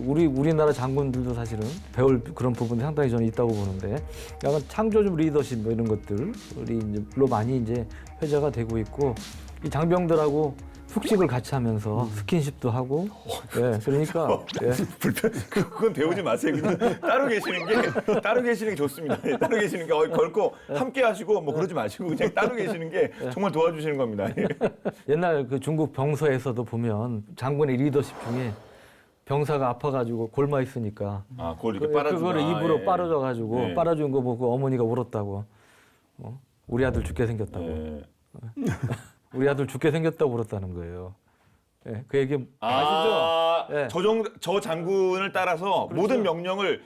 우리나라 장군들도 사실은 배울 그런 부분이 상당히 저는 있다고 보는데 약간 창조적 리더십 뭐 이런 것들이 이제로 많이 이제 회자가 되고 있고 이 장병들하고 숙식을 같이 하면서 스킨십도 하고 예, 그러니까 예. 불편 그건 배우지 마세요. 그냥 따로 계시는 게 좋습니다. 따로 계시는 게 걸고 함께 하시고 뭐 그러지 마시고 그냥 따로 계시는 게 정말 도와주시는 겁니다. 옛날 그 중국 병서에서도 보면 장군의 리더십 중에 병사가 아파가지고 골마 있으니까 그걸 이렇게 빨아주나. 그거를 입으로 예. 빨아줘가지고 예. 빨아준 거 보고 어머니가 울었다고. 우리 아들 죽게 생겼다고. 예. 우리 아들 죽게 생겼다고 울었다는 거예요. 예, 그 얘기 아시죠? 예. 저 장군을 따라서 모든 명령을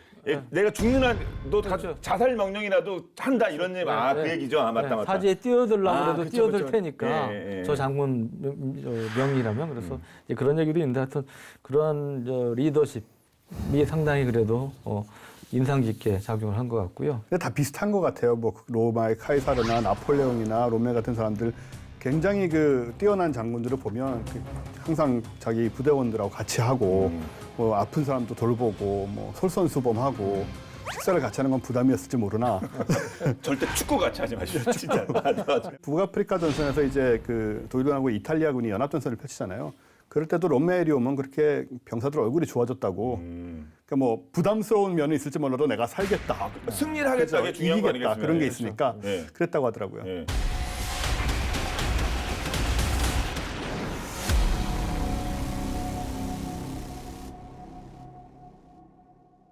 내가 죽는 한 너 그렇죠. 자살 명령이라도 한다 이런 얘기 그 얘기죠. 맞다. 사지에 뛰어들려고 해도 그쵸, 뛰어들 그쵸. 테니까 예. 저 장군 명이라면 그래서 이제 그런 얘기도 있는데 하여튼 그런 리더십이 상당히 그래도 인상 깊게 작용을 한 것 같고요. 근데 다 비슷한 것 같아요. 뭐 로마의 카이사르나 나폴레옹이나 롬멜 같은 사람들 굉장히 그 뛰어난 장군들을 보면 항상 자기 부대원들하고 같이 하고 뭐 아픈 사람도 돌보고 뭐 솔선수범하고 식사를 같이 하는 건 부담이었을지 모르나 절대 축구 같이 하지 마시오. 진짜. 맞아. 북아프리카 전선에서 이제 그 독일군하고 이탈리아군이 연합전선을 펼치잖아요. 그럴 때도 롬메일이 오면 그렇게 병사들 얼굴이 좋아졌다고. 그러니까 뭐 부담스러운 면이 있을지 몰라도 내가 살겠다. 승리를 하겠다. 게 중요한 거 이기겠다. 아니겠습니까? 그런 게 예, 있으니까 그렇죠. 예. 그랬다고 하더라고요. 예.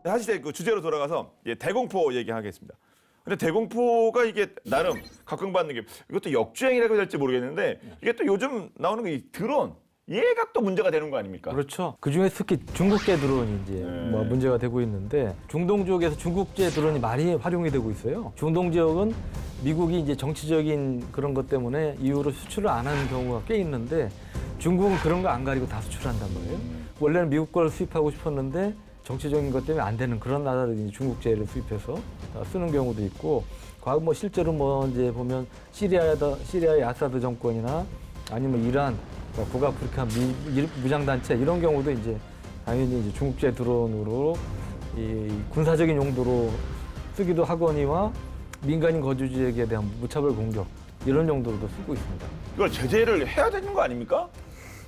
사실 그 주제로 돌아가서 대공포 얘기하겠습니다. 근데 대공포가 이게 나름 각광받는 게 이것도 역주행이라고 해야 될지 모르겠는데 이게 또 요즘 나오는 게 이 드론 얘가 또 문제가 되는 거 아닙니까? 그렇죠. 그중에 특히 중국제 드론이 이제 뭐 문제가 되고 있는데 중동 지역에서 중국제 드론이 많이 활용이 되고 있어요. 중동 지역은 미국이 이제 정치적인 그런 것 때문에 이유로 수출을 안 하는 경우가 꽤 있는데 중국은 그런 거 안 가리고 다 수출한단 말이에요. 원래는 미국 걸 수입하고 싶었는데 정치적인 것 때문에 안 되는 그런 나라들이 중국제를 수입해서 쓰는 경우도 있고, 과거 뭐 실제로 뭐 이제 보면 시리아의 아사드 정권이나 아니면 이란, 북아프리카 무장단체 이런 경우도 이제 당연히 이제 중국제 드론으로 이 군사적인 용도로 쓰기도 하거니와 민간인 거주지역에 대한 무차별 공격 이런 용도로도 쓰고 있습니다. 이걸 제재를 해야 되는 거 아닙니까?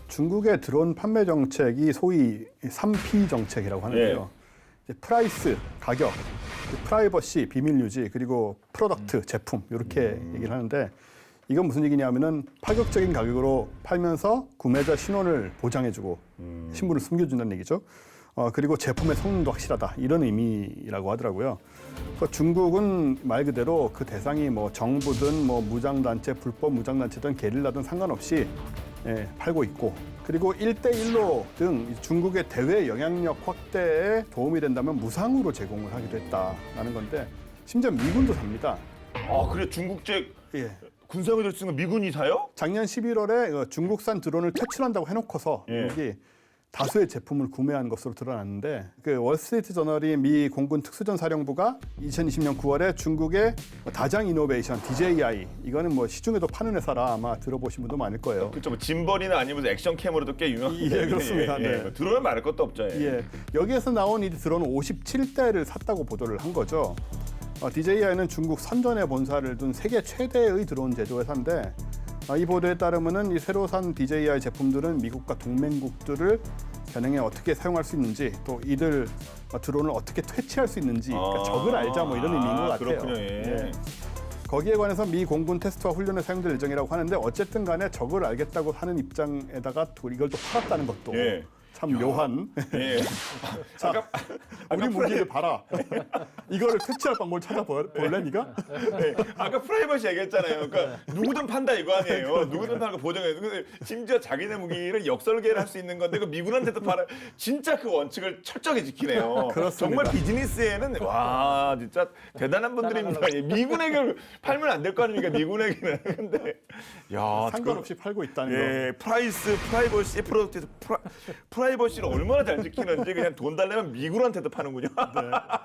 중국의 드론 판매 정책이 소위 3P 정책이라고 하는데요. 이제 프라이스, 가격, 프라이버시, 비밀 유지, 그리고 프로덕트, 제품 이렇게 얘기를 하는데, 이건 무슨 얘기냐면은 파격적인 가격으로 팔면서 구매자 신원을 보장해주고 신분을 숨겨준다는 얘기죠. 그리고 제품의 성능도 확실하다 이런 의미라고 하더라고요. 그러니까 중국은 말 그대로 그 대상이 뭐 정부든 뭐 무장단체, 불법 무장단체든 게릴라든 상관없이 팔고 있고, 그리고 1대1로 등 중국의 대외 영향력 확대에 도움이 된다면 무상으로 제공을 하기도 했다라는 건데, 심지어 미군도 삽니다. 아 그래 중국제 예. 군사용이 될 수 있는 거 미군이 사요? 작년 11월에 중국산 드론을 퇴출한다고 해놓고서 예. 여기 다수의 제품을 구매한 것으로 드러났는데, 그 월스트리트 저널이 미 공군 특수전 사령부가 2020년 9월에 중국의 다장 이노베이션 DJI, 이거는 뭐 시중에도 파는 회사라 아마 들어보신 분도 많을 거예요. 그렇죠. 뭐 짐벌이나 아니면 액션캠으로도 꽤 유명한데. 예, 그렇습니다. 네. 뭐 드론은 말할 것도 없죠. 예, 여기에서 나온 이 드론 57대를 샀다고 보도를 한 거죠. DJI는 중국 선전에 본사를 둔 세계 최대의 드론 제조 회사인데, 이 보도에 따르면은 이 새로 산 DJI 제품들은 미국과 동맹국들을 겨냥해 어떻게 사용할 수 있는지, 또 이들 드론을 어떻게 퇴치할 수 있는지, 그러니까 적을 알자 뭐 이런 의미인 것 같아요. 그렇군요. 예. 거기에 관해서 미 공군 테스트와 훈련에 사용될 예정이라고 하는데, 어쨌든 간에 적을 알겠다고 하는 입장에다가 이걸 또 팔았다는 것도 예. 참 묘한. 예. 자, 우리 무기를 봐라. 이거를 퇴치할 방법을 찾아볼래, 네가? 네. 아까 프라이버시 얘기했잖아요. 그러니까 누구든 판다 이거 아니에요. 누구든 파는 거 보정해. 근데 심지어 자기네 무기를 역설계를 할 수 있는 건데 그 미군한테도 팔아. 진짜 그 원칙을 철저하게 지키네요. 그렇습니다. 정말 비즈니스에는 와 진짜 대단한 분들입니다. 미군에게 팔면 안 될 거 아닙니까? 미군에게는. 근데 야 상관없이 팔고 있다는 거. 예, 프라이버시 프로덕트에서 프라이버시를 얼마나 잘 지키는지 그냥 돈 달래면 미군한테도 파는군요.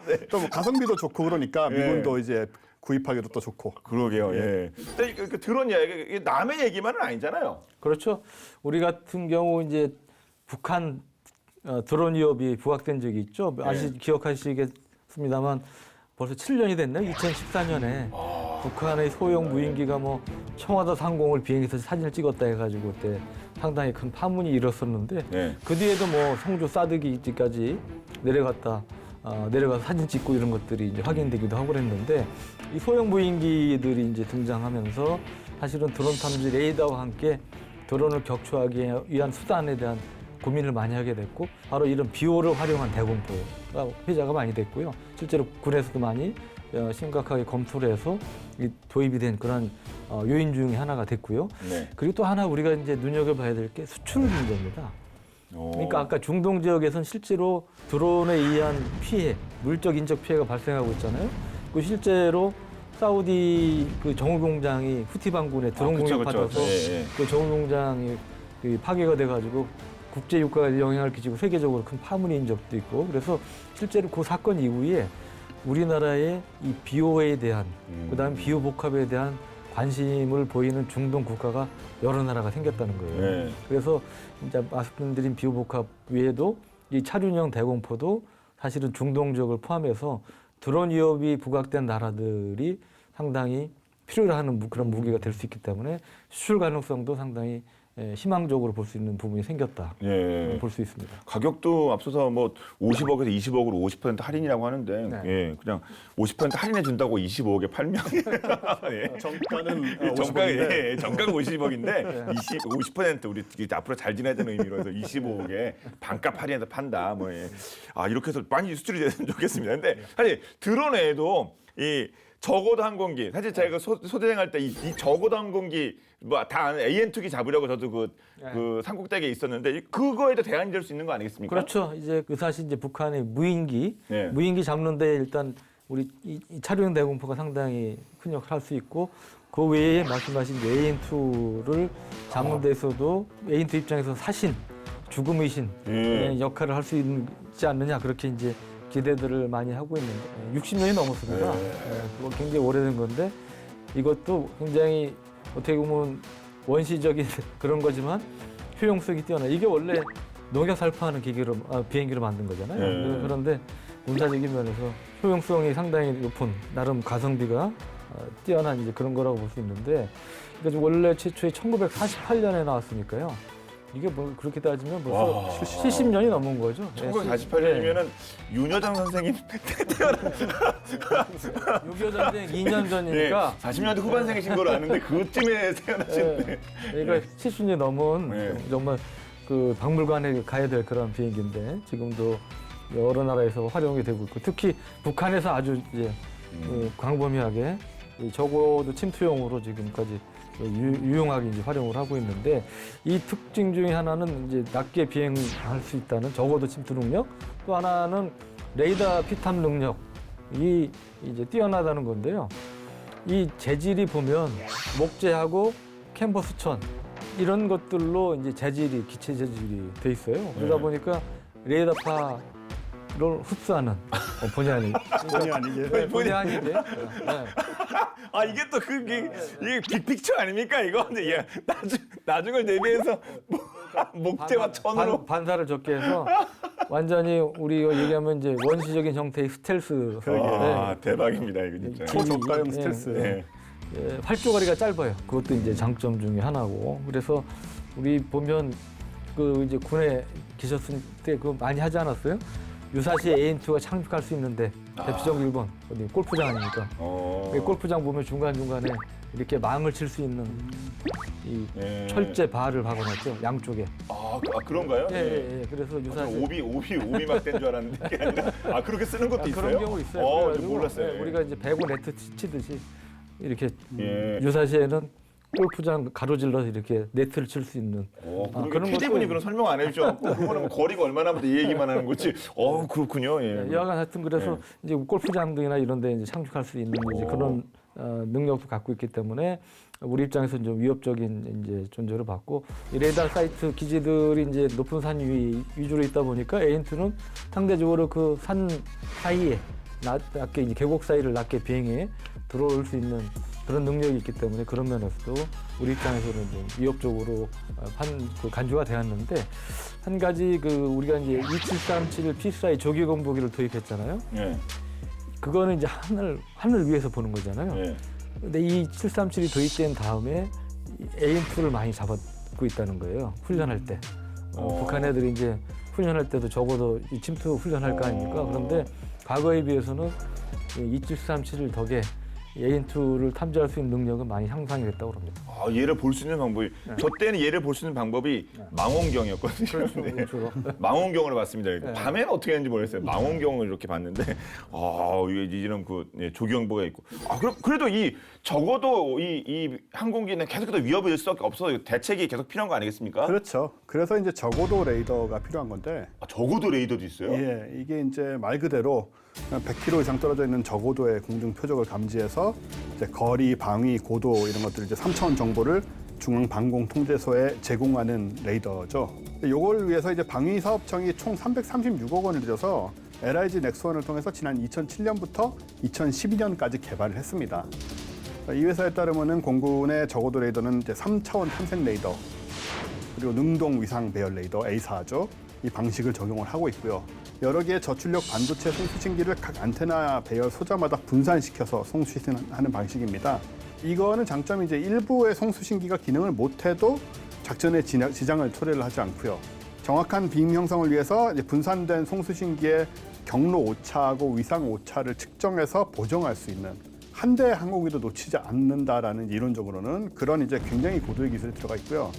네. 또 뭐 가성비도 좋고 그러니까 미군도 이제 구입하기도 또 좋고. 그러게요. 예. 근데 그 드론 이야기 남의 얘기만은 아니잖아요. 그렇죠. 우리 같은 경우 이제 북한 드론 위협이 부각된 적이 있죠. 기억하시겠습니다만 벌써 7년이 됐네요. 2014년에 북한의 소형 무인기가 뭐 청와대 상공을 비행해서 사진을 찍었다 해가지고 그때 상당히 큰 파문이 일었었는데, 네. 그 뒤에도 뭐 성주 싸드기까지 내려가서 사진 찍고 이런 것들이 이제 확인되기도 하고 그랬는데, 이 소형 무인기들이 이제 등장하면서 사실은 드론 탐지 레이더와 함께 드론을 격추하기 위한 수단에 대한 고민을 많이 하게 됐고, 바로 이런 비오를 활용한 대공포가 회자가 많이 됐고요. 실제로 군에서도 많이 심각하게 검토를 해서 도입이 된 그런 요인 중에 하나가 됐고요. 네. 그리고 또 하나 우리가 이제 눈여겨봐야 될 게 수출 문제입니다. 그러니까 아까 중동 지역에서는 실제로 드론에 의한 피해, 물적 인적 피해가 발생하고 있잖아요. 그 실제로 사우디 그 정유 공장이 후티 반군의 드론 공격 받아서 그 정유 공장이 파괴가 돼가지고 국제 유가에 영향을 끼치고 세계적으로 큰 파문이 인 적도 있고, 그래서 실제로 그 사건 이후에 우리나라의 이 비오에 대한 그다음에 비오 복합에 대한 관심을 보이는 중동 국가가 여러 나라가 생겼다는 거예요. 네. 그래서 이제 말씀드린 비오 복합 외에도 이 차륜형 대공포도 사실은 중동 지역을 포함해서 드론 위협이 부각된 나라들이 상당히 필요로 하는 그런 무기가 될 수 있기 때문에 수출 가능성도 상당히 희망적으로 볼 수 있는 부분이 생겼다. 예. 볼 수 있습니다. 가격도 앞서서 뭐 50억에서 20억으로 50% 할인이라고 하는데 네. 예, 그냥 50% 할인해 준다고 25억에 팔면 예. 정가는 정가 50억인데 예, 정가가 50억인데 50% 우리 앞으로 잘 지내자는 의미로 해서 25억에 반값 할인해서 판다. 뭐 예. 아 이렇게 해서 많이 수출이 됐으면 좋겠습니다. 근데 사실 드론 외에도 이 저고도 항공기 사실 제가 소대행할 때 이 저고도 항공기 뭐 다 AN2기 잡으려고 저도 그 삼국대기에 있었는데 그거에도 대안이 될 수 있는 거 아니겠습니까? 그렇죠. 이제 그 사실 이제 북한의 무인기, 네. 무인기 잡는데 일단 우리 이 차륜형 대공포가 상당히 큰 역할을 할 수 있고 그 외에 말씀하신 AN2를 잡는 데서도 AN2 입장에서 사신, 죽음의 신 역할을 할 수 있지 않느냐 그렇게 이제 기대들을 많이 하고 있는데 60년이 넘었습니다. 그거 굉장히 오래된 건데 이것도 굉장히 어떻게 보면 원시적인 그런 거지만 효용성이 뛰어나. 이게 원래 농약 살포하는 비행기로 만든 거잖아요. 그런데 군사적인 면에서 효용성이 상당히 높은 나름 가성비가 뛰어난 이제 그런 거라고 볼 수 있는데 그러니까 원래 최초에 1948년에 나왔으니까요. 이게 뭐 그렇게 따지면 벌써 70년이 넘은 거죠. 1948년이면은 윤여정 선생님 태어난 6.25 전쟁 2년 전이니까 40년대 후반생이신 걸로 아는데 그쯤에 태어나신데 그러니까 70년이 넘은 네. 정말 그 박물관에 가야 될 그런 비행기인데 지금도 여러 나라에서 활용이 되고 있고 특히 북한에서 아주 이제 광범위하게 적어도 침투용으로 지금까지 유용하게 이제 활용을 하고 있는데 이 특징 중에 하나는 이제 낮게 비행할 수 있다는 적어도 침투 능력, 또 하나는 레이더 피탐 능력이 이제 뛰어나다는 건데요. 이 재질이 보면 목재하고 캔버스천 이런 것들로 이제 재질이 기체 재질이 돼 있어요. 그러다 보니까 레이더파를 흡수하는 본의 아니게 본의 아니게 아 이게 또 그게 이게 빅픽처 아닙니까 이거? 근데 예, 나중을 대비해서 목재와 천으로 반사를 적게 해서 완전히 우리가 얘기하면 이제 원시적인 형태의 스텔스. 아 대박입니다 이거 진짜. 초저가형 스텔스. 네. 활주거리가 짧아요. 그것도 이제 장점 중에 하나고. 그래서 우리 보면 그 이제 군에 계셨을 때 그거 많이 하지 않았어요? 유사시 AN2가 착륙할 수 있는데 대피적 1번 어디 골프장 아닙니까? 골프장 보면 중간중간에 이렇게 망을 칠 수 있는 이 철제 바를 박아놨죠. 양쪽에. 그런가요? 예. 그래서 유사시 오비 막된 줄 알았는데 그게 아니라 그렇게 쓰는 것도 있어요? 그런 경우 있어요. 저 그래가지고 몰랐어요. 우리가 이제 배구 네트 치듯이 이렇게 유사시에는 골프장 가로질러서 이렇게 네트를 칠 수 있는 그런 PD분이 그런 설명 안 해주셔갖고 그거는 거리가 얼마나 이 얘기만 하는 거지. 그렇군요. 예. 여하간 하여튼 그래서 이제 골프장 등이나 이런 데 이제 착륙할 수 있는 이제 그런 능력도 갖고 있기 때문에 우리 입장에서는 좀 위협적인 이제 존재를 받고 이 레이더 사이트 기지들이 이제 높은 산 위주로 있다 보니까 AN2는 상대적으로 그 산 사이에 낮게 이제 계곡 사이를 낮게 비행해 들어올 수 있는 그런 능력이 있기 때문에 그런 면에서도 우리 입장에서는 좀 위협적으로 간주가 되었는데 한 가지 그 우리가 이제 2737 P4 조기 공보기를 도입했잖아요. 그거는 이제 하늘 위에서 보는 거잖아요. 근데 이 737이 도입된 다음에 AN2를 많이 잡고 있다는 거예요. 훈련할 때. 북한 애들이 이제 훈련할 때도 적어도 이 침투 훈련할 거 아닙니까? 그런데 과거에 비해서는 2737을 덕에 AN2를 탐지할 수 있는 능력은 많이 향상이 됐다고 합니다. 얘를 볼 수 있는 방법이 저 때는 얘를 볼 수 있는 방법이 망원경이었거든요. 그렇죠. 망원경으로 봤습니다. 밤에는 어떻게 했는지 모르겠어요. 망원경을 이렇게 봤는데 이런 조기경보가 있고. 그래도 적어도 이 항공기는 계속해서 위협을 줄 수밖에 없어서 대책이 계속 필요한 거 아니겠습니까? 그렇죠. 그래서 이제 저고도 레이더가 필요한 건데. 적어도 레이더도 있어요? 예, 이게 이제 말 그대로 100km 이상 떨어져 있는 저고도의 공중 표적을 감지해서 이제 거리, 방위, 고도 이런 것들 이제 3차원 정보를 중앙방공통제소에 제공하는 레이더죠. 이걸 위해서 이제 방위사업청이 총 336억 원을 들여서 LIG 넥스원을 통해서 지난 2007년부터 2012년까지 개발을 했습니다. 이 회사에 따르면은 공군의 저고도 레이더는 이제 3차원 탐색 레이더 그리고 능동 위상 배열 레이더 A사죠. 이 방식을 적용을 하고 있고요. 여러 개의 저출력 반도체 송수신기를 각 안테나 배열 소자마다 분산시켜서 송수신하는 방식입니다. 이거는 장점이 이제 일부의 송수신기가 기능을 못해도 작전에 지장을 초래를 하지 않고요. 정확한 빔 형성을 위해서 이제 분산된 송수신기의 경로 오차하고 위상 오차를 측정해서 보정할 수 있는 한 대의 항공기도 놓치지 않는다라는 이론적으로는 그런 이제 굉장히 고도의 기술이 들어가 있고요.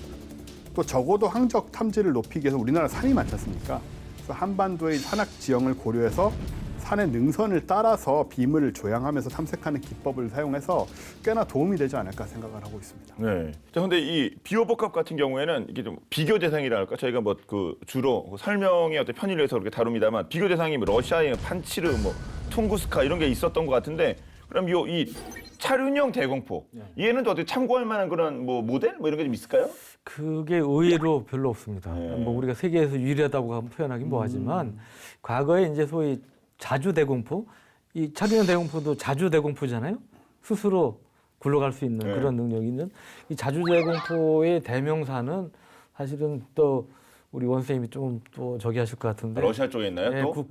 또 적어도 항적 탐지를 높이기 위해서 우리나라 산이 많지 않습니까? 그래서 한반도의 산악 지형을 고려해서 산의 능선을 따라서 빔을 조향하면서 탐색하는 기법을 사용해서 꽤나 도움이 되지 않을까 생각을 하고 있습니다. 네. 자, 근데 이 비호복합 같은 경우에는 이게 좀 비교 대상이라 할까? 저희가 뭐 그 주로 설명의 어떤 편의를 위해서 그렇게 다룹니다만 비교 대상이 뭐 러시아의 판치르, 뭐 퉁구스카 이런 게 있었던 것 같은데 그럼 이 차륜형 대공포 얘는 또 어떻게 참고할 만한 그런 뭐 모델 뭐 이런 게 좀 있을까요? 그게 의외로 별로 없습니다. 네. 뭐 우리가 세계에서 유일하다고 표현하긴 뭐하지만 과거에 이제 소위 자주 대공포, 이 차륜형 대공포도 자주 대공포잖아요. 스스로 굴러갈 수 있는 네. 그런 능력이 있는 이 자주 대공포의 대명사는 사실은 또 우리 원생님이 좀 또 저기 하실 것 같은데 러시아 쪽에 있나요? 네, 또?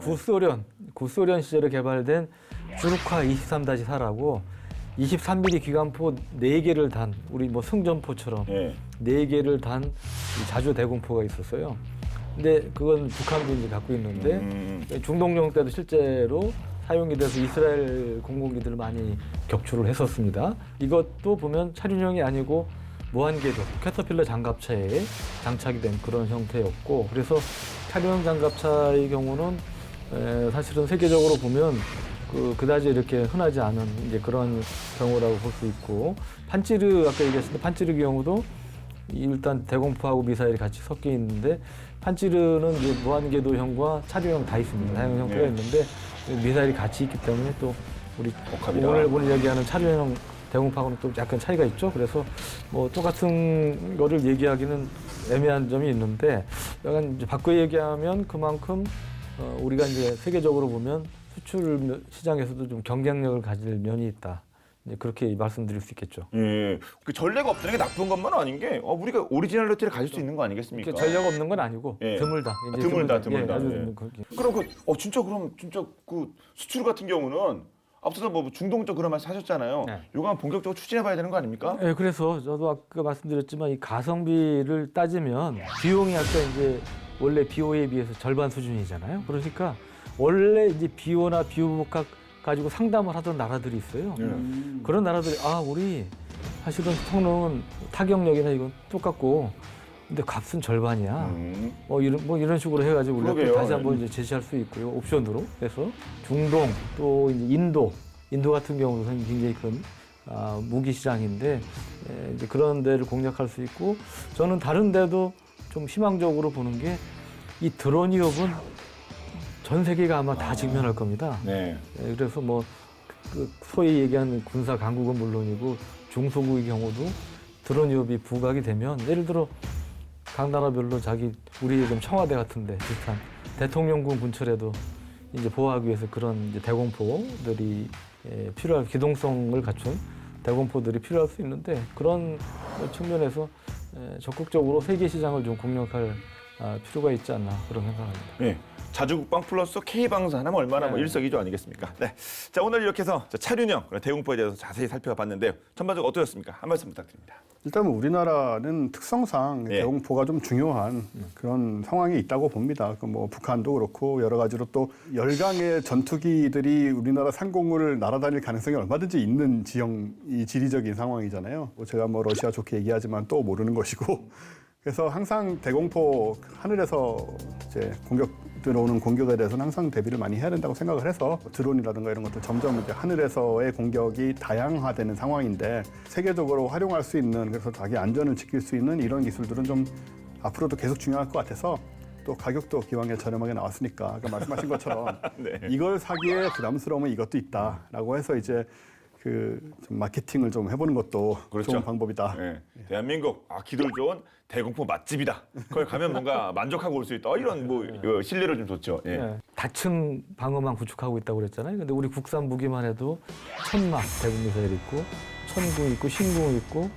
구소련 시절에 개발된 주루카 23-4라고 23mm 기관포 4개를 단 우리 뭐 승전포처럼 네. 4개를 단 이 자주 대공포가 있었어요. 근데 그건 북한도 이제 갖고 있는데 중동용 때도 실제로 사용이 돼서 이스라엘 공공기들을 많이 격추를 했었습니다. 이것도 보면 차륜형이 아니고 무한궤도 캐터필러 장갑차에 장착이 된 그런 형태였고 그래서 차륜형 장갑차의 경우는 사실은 세계적으로 보면 그다지 이렇게 흔하지 않은 이제 그런 경우라고 볼 수 있고 판치르 아까 얘기했을 때 판치르 경우도 일단 대공포하고 미사일이 같이 섞여 있는데 판치르는 이제 무한궤도형과 차륜형 다 있습니다. 다양한 형태가 있는데 미사일이 같이 있기 때문에 또 우리 복합이다. 오늘 얘기하는 차륜형 대공포하고는 또 약간 차이가 있죠. 그래서 뭐 똑같은 거를 얘기하기는 애매한 점이 있는데 약간 이제 바꿔 얘기하면 그만큼 우리가 이제 세계적으로 보면 수출 시장에서도 좀 경쟁력을 가질 면이 있다. 이제 그렇게 말씀드릴 수 있겠죠. 예. 그 전례가 없다는 게 나쁜 것만 아닌 게 우리가 오리지널리티를 가질 수 있는 거 아니겠습니까? 전력 없는 건 아니고 예. 드물다. 이제 드물다. 예, 아주 예. 그렇게. 그럼 진짜 그 수출 같은 경우는 앞서서 뭐 중동 쪽 그런 말씀 하셨잖아요. 네. 요거 한번 본격적으로 추진해봐야 되는 거 아닙니까? 예, 그래서 저도 아까 말씀드렸지만 이 가성비를 따지면 비용이 아까 이제 원래 비오에 비해서 절반 수준이잖아요. 그러니까 원래 이제 비오나 비오복합 가지고 상담을 하던 나라들이 있어요. 그런 나라들이 우리 사실은 성능은 타격력이나 이건 똑같고 근데 값은 절반이야. 뭐 이런 식으로 해가지고 우리가 그러게요. 또 다시 한번 이제 제시할 수 있고요. 옵션으로 해서 중동 또 이제 인도 같은 경우도 굉장히 큰 무기 시장인데 이제 그런 데를 공략할 수 있고 저는 다른 데도 좀 희망적으로 보는 게 이 드론 위협은 전 세계가 아마 다 직면할 겁니다. 네. 그래서 뭐 그 소위 얘기하는 군사 강국은 물론이고 중소국의 경우도 드론 위협이 부각이 되면 예를 들어 각 나라별로 우리 좀 청와대 같은데 비슷한 대통령궁 근처에도 이제 보호하기 위해서 그런 이제 대공포들이 필요할 기동성을 갖춘 대공포들이 필요할 수 있는데 그런 측면에서 적극적으로 세계 시장을 좀 공략할 필요가 있지 않나 그런 생각합니다. 네. 자주국방 플러스 K방사 하면 얼마나 뭐 네. 일석이조 아니겠습니까? 네. 자, 오늘 이렇게 해서 차륜형 대공포에 대해서 자세히 살펴봤는데요. 전반적으로 어떠셨습니까? 한 말씀 부탁드립니다. 일단 우리나라는 특성상 예. 대공포가 좀 중요한 그런 상황이 있다고 봅니다. 뭐 북한도 그렇고 여러 가지로 또 열강의 전투기들이 우리나라 상공을 날아다닐 가능성이 얼마든지 있는 지형이 지리적인 상황이잖아요. 제가 뭐 러시아 좋게 얘기하지만 또 모르는 것이고 그래서 항상 대공포 하늘에서 이제 들어오는 공격에 대해서는 항상 대비를 많이 해야 된다고 생각을 해서 드론이라든가 이런 것도 점점 이제 하늘에서의 공격이 다양화되는 상황인데 세계적으로 활용할 수 있는 그래서 자기 안전을 지킬 수 있는 이런 기술들은 좀 앞으로도 계속 중요할 것 같아서 또 가격도 기왕에 저렴하게 나왔으니까 아까 말씀하신 것처럼 네. 이걸 사기에 부담스러움은 이것도 있다라고 해서 이제 좀 마케팅을 좀 해보는 것도 그렇죠. 좋은 방법이다. 네. 대한민국 기술 좋은 대공포 맛집이다. 거기 가면 뭔가 만족하고 올 수 있다. 이런 뭐 신뢰를 좀 줬죠. 예. 네. 다층 방어망 구축하고 있다고 그랬잖아요. 근데 우리 국산 무기만 해도 천막 대공 미사일 있고 천궁 있고 신궁 있고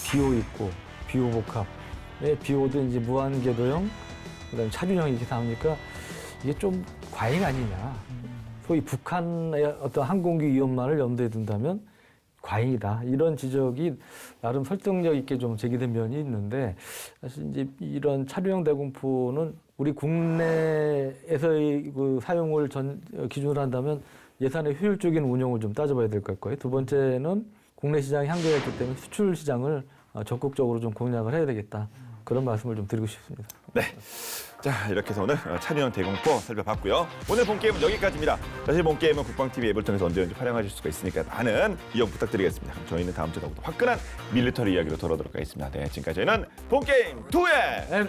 비오 있고 비오 복합. 비오도 이제 무한궤도형 그다음에 차륜형 이렇게 나오니까 이게 좀 과잉 아니냐. 소위 북한의 어떤 항공기 위험만을 염두에 둔다면 과잉이다. 이런 지적이 나름 설득력 있게 좀 제기된 면이 있는데 사실 이제 이런 차류형 대공포는 우리 국내에서의 그 사용을 기준으로 한다면 예산의 효율적인 운영을 좀 따져봐야 될 것 같고요. 두 번째는 국내 시장이 한계가 있기 때문에 수출 시장을 적극적으로 좀 공략을 해야 되겠다. 그런 말씀을 좀 드리고 싶습니다. 네. 자, 이렇게 해서 오늘 차륜형 대공포 살펴봤고요. 오늘 본 게임은 여기까지입니다. 사실 본 게임은 국방TV 앱을 통해서 언제든지 활용하실 수가 있으니까 많은 이용 부탁드리겠습니다. 그럼 저희는 다음 주에 더욱더 화끈한 밀리터리 이야기로 돌아오도록 하겠습니다. 네, 지금까지 저희는 본 게임 2의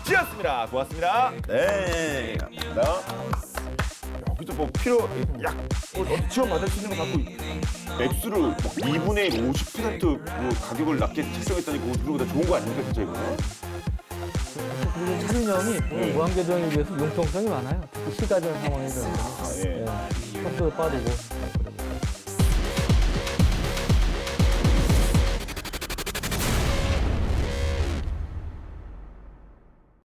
MSG였습니다. 고맙습니다. 네, 감사합니다. 여기도 뭐 지원 받을 수 있는 거 갖고 액수를 2분의 1, 50% 가격을 낮게 책정했다니 그거보다 좋은 거 아닙니까, 진짜 이거? 그리고 차륜형이 무한궤도에 비해서 융통성이 많아요. 특히 시가전 상황에서 예. 속도도 빠르고